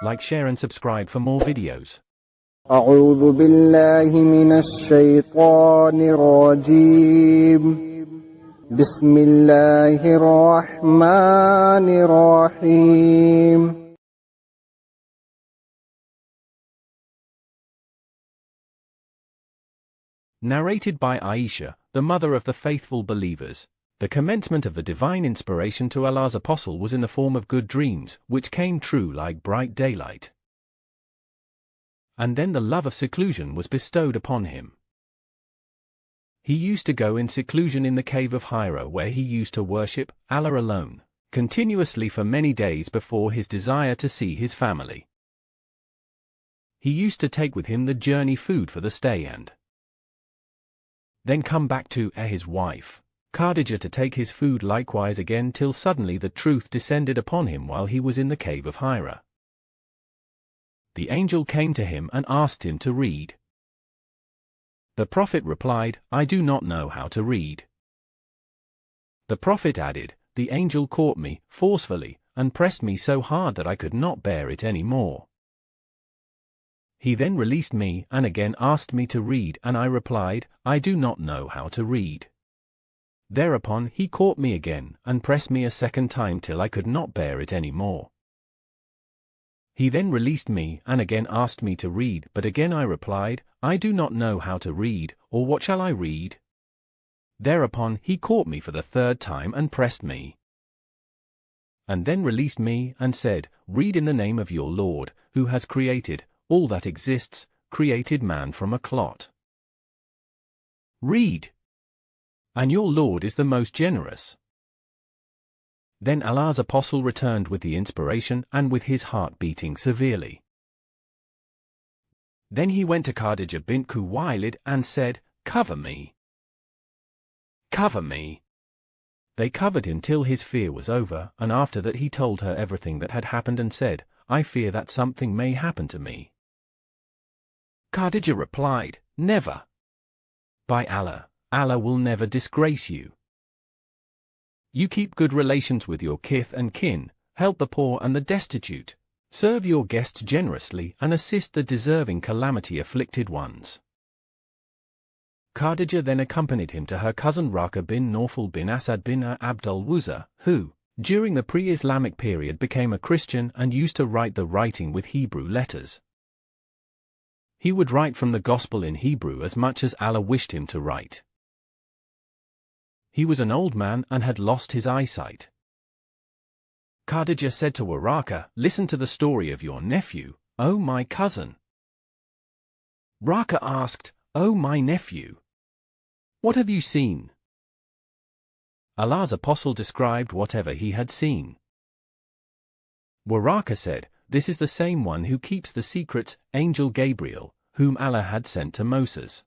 Like, share and subscribe for more videos. أعوذ بالله من الشيطان الرجيم. بسم الله الرحمن الرحيم. Narrated by Aisha, the mother of the faithful believers. The commencement of the divine inspiration to Allah's apostle was in the form of good dreams, which came true like bright daylight. And then the love of seclusion was bestowed upon him. He used to go in seclusion in the cave of Hira, where he used to worship Allah alone, continuously for many days before his desire to see his family. He used to take with him the journey food for the stay and then come back to his wife, Khadija, to take his food likewise again, till suddenly the truth descended upon him while he was in the cave of Hira. The angel came to him and asked him to read. The Prophet replied, I do not know how to read. The Prophet added, the angel caught me forcefully and pressed me so hard that I could not bear it any more. He then released me and again asked me to read, and I replied, I do not know how to read. Thereupon he caught me again and pressed me a second time till I could not bear it any more. He then released me and again asked me to read, but again I replied, I do not know how to read, or what shall I read? Thereupon he caught me for the third time and pressed me, and then released me and said, read in the name of your Lord, who has created all that exists, created man from a clot. Read. And your Lord is the most generous. Then Allah's apostle returned with the inspiration and with his heart beating severely. Then he went to Khadija bint Khuwaylid and said, cover me. Cover me. They covered him till his fear was over, and after that he told her everything that had happened and said, I fear that something may happen to me. Khadija replied, never. By Allah, Allah will never disgrace you. You keep good relations with your kith and kin, help the poor and the destitute, serve your guests generously and assist the deserving calamity-afflicted ones. Khadija then accompanied him to her cousin Waraqa bin Noufal bin Asad bin Abdul Uzza, who, during the pre-Islamic period, became a Christian and used to write the writing with Hebrew letters. He would write from the Gospel in Hebrew as much as Allah wished him to write. He was an old man and had lost his eyesight. Khadija said to Waraqa, listen to the story of your nephew, O my cousin. Waraqa asked, O my nephew, what have you seen? Allah's apostle described whatever he had seen. Waraqa said, this is the same one who keeps the secrets, Angel Gabriel, whom Allah had sent to Moses.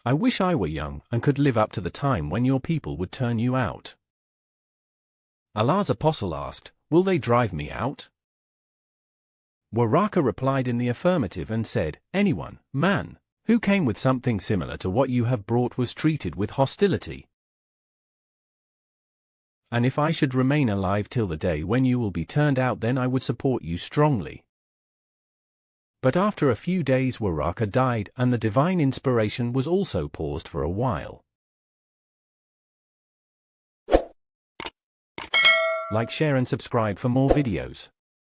I wish I were young and could live up to the time when your people would turn you out. Allah's apostle asked, will they drive me out? Waraqa replied in the affirmative and said, anyone, man, who came with something similar to what you have brought was treated with hostility. And if I should remain alive till the day when you will be turned out, then I would support you strongly. But after a few days Waraqa died, and the divine inspiration was also paused for a while. Like, share and subscribe for more videos.